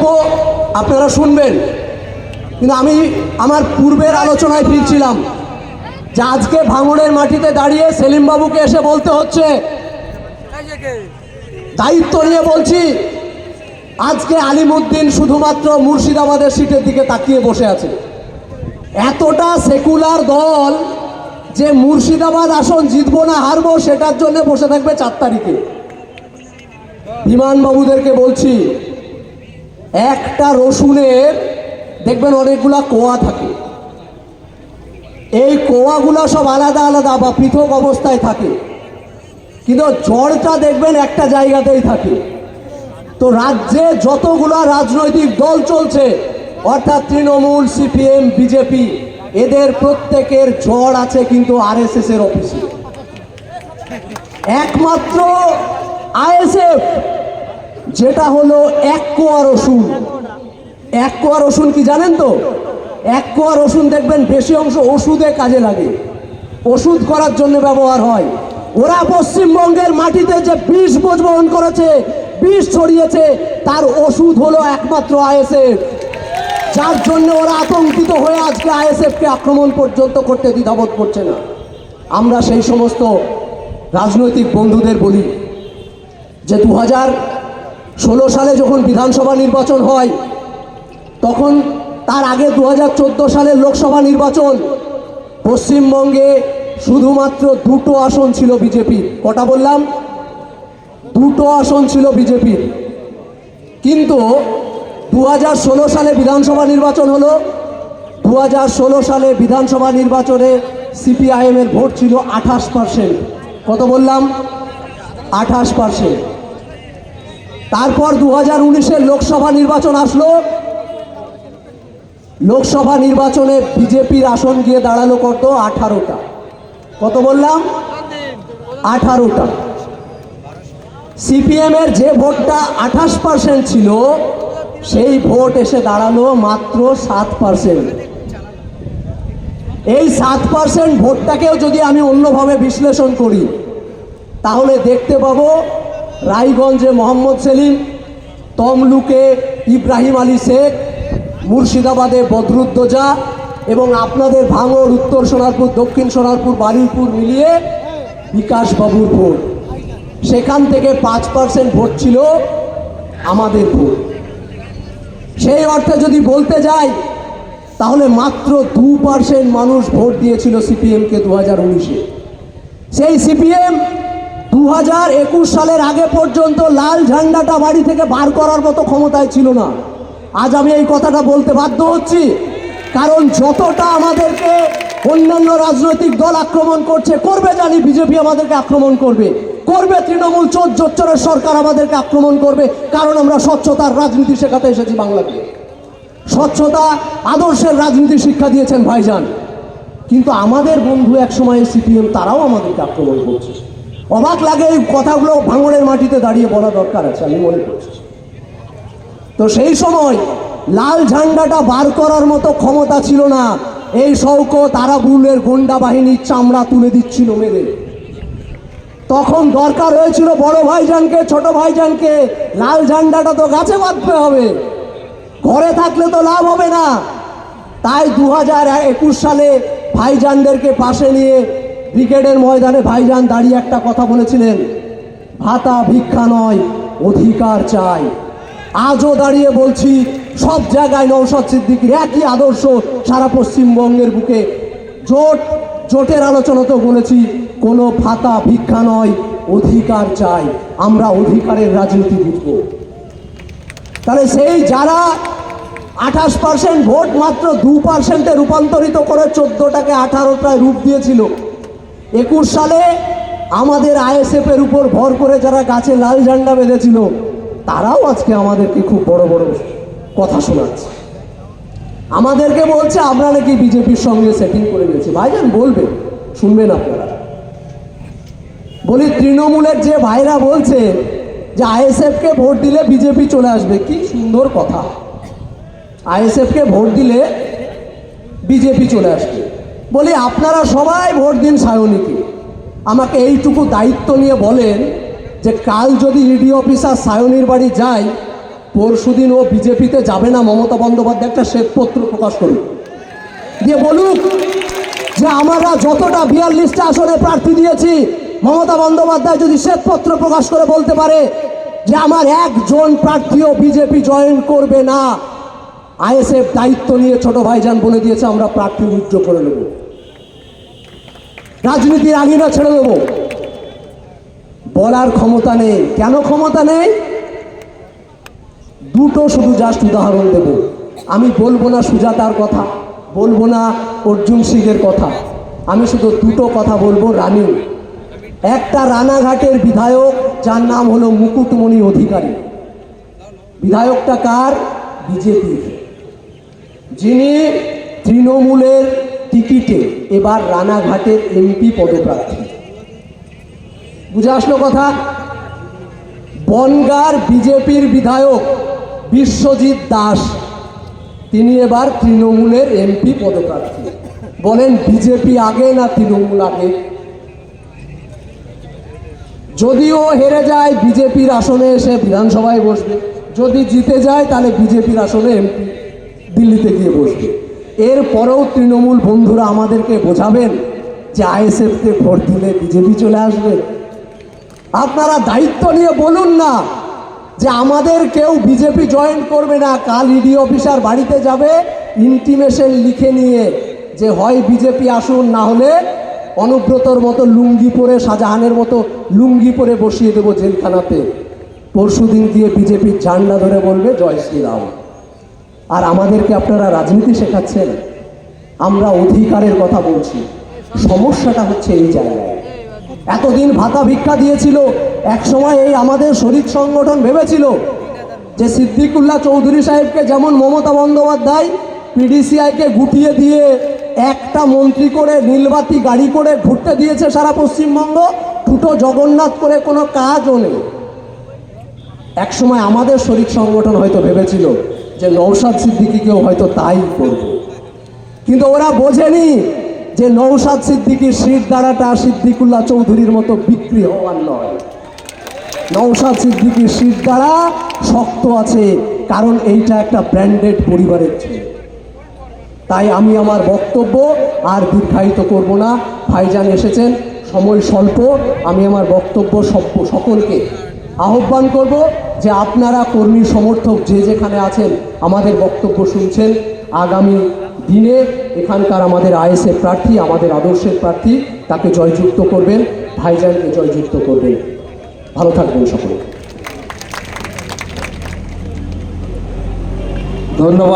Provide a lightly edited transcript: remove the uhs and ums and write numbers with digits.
বক্তব্য আপনারা শুনবেন, কিন্তু আমি আমার পূর্বের আলোচনায় ফিরছিলাম যে আজকে ভাঙড়ের মাটিতে দাঁড়িয়ে সেলিম বাবুকে এসে বলতে হচ্ছে, দায়িত্ব নিয়ে বলছি, আজকে আলিমউদ্দিন শুধুমাত্র মুর্শিদাবাদের সিটের দিকে তাকিয়ে বসে আছে। এতটা সেকুলার দল যে মুর্শিদাবাদ আসন জিতবো না হারবো সেটার জন্য বসে থাকবে 4 তারিখে। বিমানবাবুদেরকে বলছি, একটা রসুনের দেখবেন অনেকগুলা কোয়া থাকে, এই কোয়াগুলো সব আলাদা আলাদা বা পৃথক অবস্থায় থাকে, কিন্তু জড়টা দেখবেন একটা জায়গাতেই থাকে। তো রাজ্যে যতগুলো রাজনৈতিক দল চলছে, অর্থাৎ তৃণমূল, সিপিএম, বিজেপি, এদের প্রত্যেকের জড় আছে কিন্তু আরএসএস এর অফিসে। একমাত্র আইএসএফ যেটা হলো এক কোয়া রসুন। এক কোয়া রসুন কি জানেন তো? এক কোয়া রসুন দেখবেন বেশি অংশ ওষুধে কাজে লাগে, ওষুধ করার জন্য ব্যবহার হয়। ওরা পশ্চিমবঙ্গের মাটিতে যে বিষ বহন করেছে, বিষ ছড়িয়েছে, তার ওষুধ হলো একমাত্র আইএসএফ, যার জন্য ওরা আতঙ্কিত হয়ে আজকে আইএসএফকে আক্রমণ পর্যন্ত করতে দ্বিধাবোধ করছে না। আমরা সেই সমস্ত রাজনৈতিক বন্ধুদের বলি যে 2016 সালে যখন বিধানসভা নির্বাচন হয়, তখন তার আগে 2014 সালের লোকসভা নির্বাচন, পশ্চিমবঙ্গে শুধুমাত্র 2টো আসন ছিল বিজেপির। কটা বললাম? 2টো আসন ছিল বিজেপির। কিন্তু 2016 সালে বিধানসভা নির্বাচন হলো। 2016 সালে বিধানসভা নির্বাচনে সিপিআইএম এর ভোট ছিল 28%। কত বললাম? 28%। তারপর 2019-এর লোকসভা নির্বাচন আসলো। লোকসভা নির্বাচনে বিজেপির আসন গিয়ে দাঁড়ালো কত? 18টা। কত বললাম? 18টা। সিপিএম এর যে ভোটটা 28% ছিল, সেই ভোট এসে দাঁড়ালো মাত্র 7%। এই 7% ভোটটাকেও যদি আমি অন্যভাবে বিশ্লেষণ করি, তাহলে দেখতে পাবো রায়গঞ্জে মোহাম্মদ সেলিম, তমলুকে ইব্রাহিম আলী শেখ, মুর্শিদাবাদে বদরুদ্দোজা এবং আপনাদের ভাঙড়, উত্তর সোনারপুর, দক্ষিণ সোনারপুর, বারুইপুর মিলিয়ে বিকাশ বাবুর ভোট। সেখান থেকে 5% ভোট ছিল আমাদের ভোট। সেই অর্থে যদি বলতে যাই, তাহলে মাত্র 2% মানুষ ভোট দিয়েছিল সিপিএমকে 2019-এ। সেই সিপিএম 2021 সালের আগে পর্যন্ত লাল ঝান্ডাটা বাড়ি থেকে বার করার মতো ক্ষমতায় ছিল না। আজ আমি এই কথাটা বলতে বাধ্য হচ্ছি, কারণ যতটা আমাদেরকে অন্যান্য রাজনৈতিক দল আক্রমণ করবে জানি, বিজেপি আমাদেরকে আক্রমণ করবে, তৃণমূল জোচ্চরের সরকার আমাদেরকে আক্রমণ করবে, কারণ আমরা স্বচ্ছতার রাজনীতি শেখাতে এসেছি বাংলাকে। স্বচ্ছতা আদর্শের রাজনীতি শিক্ষা দিয়েছেন ভাইজান। কিন্তু আমাদের বন্ধু একসময় সিপিএম, তারাও আমাদেরকে আক্রমণ করছে। অবাক লাগে, এই কথাগুলো ভাঙড়ের মাটিতে দাঁড়িয়ে বলা দরকার আছে, আমি মনে করছি। তো সেই সময় লাল ঝান্ডাটা বার করার মতো ক্ষমতা ছিল না। এই শওকত আরাবুলের গোন্ডা বাহিনীর চামড়া তুলে দিচ্ছিল মেরে। তখন দরকার হয়েছিল বড় ভাইজানকে, ছোট ভাইজানকে, লাল ঝান্ডাটা তো গাছে বাঁধতে হবে, ঘরে থাকলে তো লাভ হবে না। তাই 2021 সালে ভাইজানদেরকে পাশে নিয়ে ব্রিগেডের ময়দানে ভাইজান দাঁড়িয়ে একটা কথা বলেছিলেন, ভাতা ভিক্ষা নয়, অধিকার চাই। আজও দাঁড়িয়ে বলছি, সব জায়গায় নওশাদ সিদ্দিকীর একই আদর্শ সারা পশ্চিমবঙ্গের বুকে। জোটের আলোচনাতেও বলেছি, কোনো ভাতা ভিক্ষা নয়, অধিকার চাই। আমরা অধিকারের রাজনীতি বুঝব। তাহলে সেই যারা 28% ভোট মাত্র 2%-এ রূপান্তরিত করে 14টাকে 18টায় রূপ দিয়েছিল, 21 সালে আমাদের আইএসএফ এর উপর ভর করে যারা গাছে লাল ঝান্ডা বেঁধেছিল, তারাও আজকে আমাদেরকে খুব বড় বড় কথা শোনাচ্ছে। আমাদেরকে বলছে আমরা নাকি বিজেপির সঙ্গে সেটিং করে গেছি। ভাইজান বলবেন, শুনবেন আপনারা। বলি, তৃণমূলের যে ভাইরা বলছে যে আইএসএফকে ভোট দিলে বিজেপি চলে আসবে, কি সুন্দর কথা। আইএসএফকে ভোট দিলে বিজেপি চলে আসবে। বলি, আপনারা সবাই ভোট দিন সায়নীকে। আমাকে এইটুকু দায়িত্ব নিয়ে বলেন যে কাল যদি ইডি অফিসার সায়নীর বাড়ি যায়, পরশুদিন ও বিজেপিতে যাবে না, মমতা বন্দ্যোপাধ্যায় একটা শ্বেতপত্র প্রকাশ করুক, দিয়ে বলুক যে আমরা যতটা 42টা আসনে প্রার্থী দিয়েছি, মমতা বন্দ্যোপাধ্যায় যদি শ্বেতপত্র প্রকাশ করে বলতে পারে যে আমার একজন প্রার্থীও বিজেপি জয়েন করবে না, আইএসএফ দায়িত্ব নিয়ে ছোট ভাইজান বলে দিয়েছে আমরা প্রার্থী উজ্জ্ব করে নেব, রাজনীতির আঙিনা ছেড়ে দেব। বলার ক্ষমতা নেই। কেন ক্ষমতা নেই? দুটো শুধু জাস্ট উদাহরণ দেব। আমি বলবো না সুজাতার কথা, বলবো না অর্জুন সিংয়ের কথা, আমি শুধু দুটো কথা বলবো। রানী, একটা রানাঘাটের বিধায়ক যার নাম হলো মুকুটমণি অধিকারী, বিধায়কটা কার? বিজেপির, যিনি তৃণমূলের টিকিটে এবার রানাঘাটের এমপি পদপ্রার্থী। বুঝে আসলো কথা? বনগাঁর বিজেপির বিধায়ক বিশ্বজিৎ দাস, তিনি এবার তৃণমূলের এমপি পদপ্রার্থী। বলেন বিজেপি আগে না তৃণমূল আগে? যদিও হেরে যায় বিজেপির আসনে এসে বিধানসভায় বসবে, যদি জিতে যায় তাহলে বিজেপির আসনে এমপি দিল্লিতে গিয়ে বসবে। এরপরেও তৃণমূল বন্ধুরা আমাদেরকে বোঝাবেন যে আইএসএফকে ভোট দিলে বিজেপি চলে আসবে। আপনারা দায়িত্ব নিয়ে বলুন না যে আমাদের কেউ বিজেপি জয়েন করবে না। কাল ইডি অফিসার বাড়িতে যাবে, ইন্টিমেশন লিখে নিয়ে যে হয় বিজেপি আসুন, না হলে অনুব্রতর মতো লুঙ্গি পরে, শাহজাহানের মতো লুঙ্গি পরে বসিয়ে দেবো জেলখানাতে। পরশুদিন গিয়ে বিজেপির ঝান্ডা ধরে বলবে জয় শ্রীরাম। আর আমাদেরকে আপনারা রাজনীতি শেখাচ্ছেন। আমরা অধিকারের কথা বলছি। সমস্যাটা হচ্ছে এই জায়গায়, এতদিন ভাতা ভিক্ষা দিয়েছিল, এক সময় এই আমাদের শরিক সংগঠন ভেবেছিল যে সিদ্দিকুল্লাহ চৌধুরী সাহেবকে যেমন মমতা বন্দ্যোপাধ্যায় পিডিসিআইকে গুটিয়ে দিয়ে একটা মন্ত্রী করে নীলবাতি গাড়ি করে ঘুরতে দিয়েছে সারা পশ্চিমবঙ্গ, দুটো জগন্নাথ করে কোনো কাজও নেই। এক সময় আমাদের শরিক সংগঠন হয়তো ভেবেছিল যে নওশাদ সিদ্দিকীকেও হয়তো তাই করবে, কিন্তু ওরা বোঝেনি যে নওশাদ সিদ্দিকীর শিরদাঁড়াটা সিদ্দিকুল্লাহ চৌধুরীর মতো বিক্রি হওয়ার নয়। নওশাদ সিদ্দিকীর শিরদাঁড়া শক্ত আছে, কারণ এইটা একটা ব্র্যান্ডেড পরিবারের ছেলে। তাই আমি আমার বক্তব্য আর দীর্ঘায়িত করব না। ভাইজান এসেছেন, সময় স্বল্প। আমি আমার বক্তব্য সকলকে আহ্বান করব যে আপনারা কর্মী সমর্থক যে যেখানে আছেন আমাদের বক্তব্য শুনছেন, আগামী দিনে এখানকার আমাদের আইএসএফ প্রার্থী, আমাদের আদর্শের প্রার্থী, তাকে জয়যুক্ত করবেন, ভাইজানকে জয়যুক্ত করবেন। ভালো থাকবেন সকলে। ধন্যবাদ।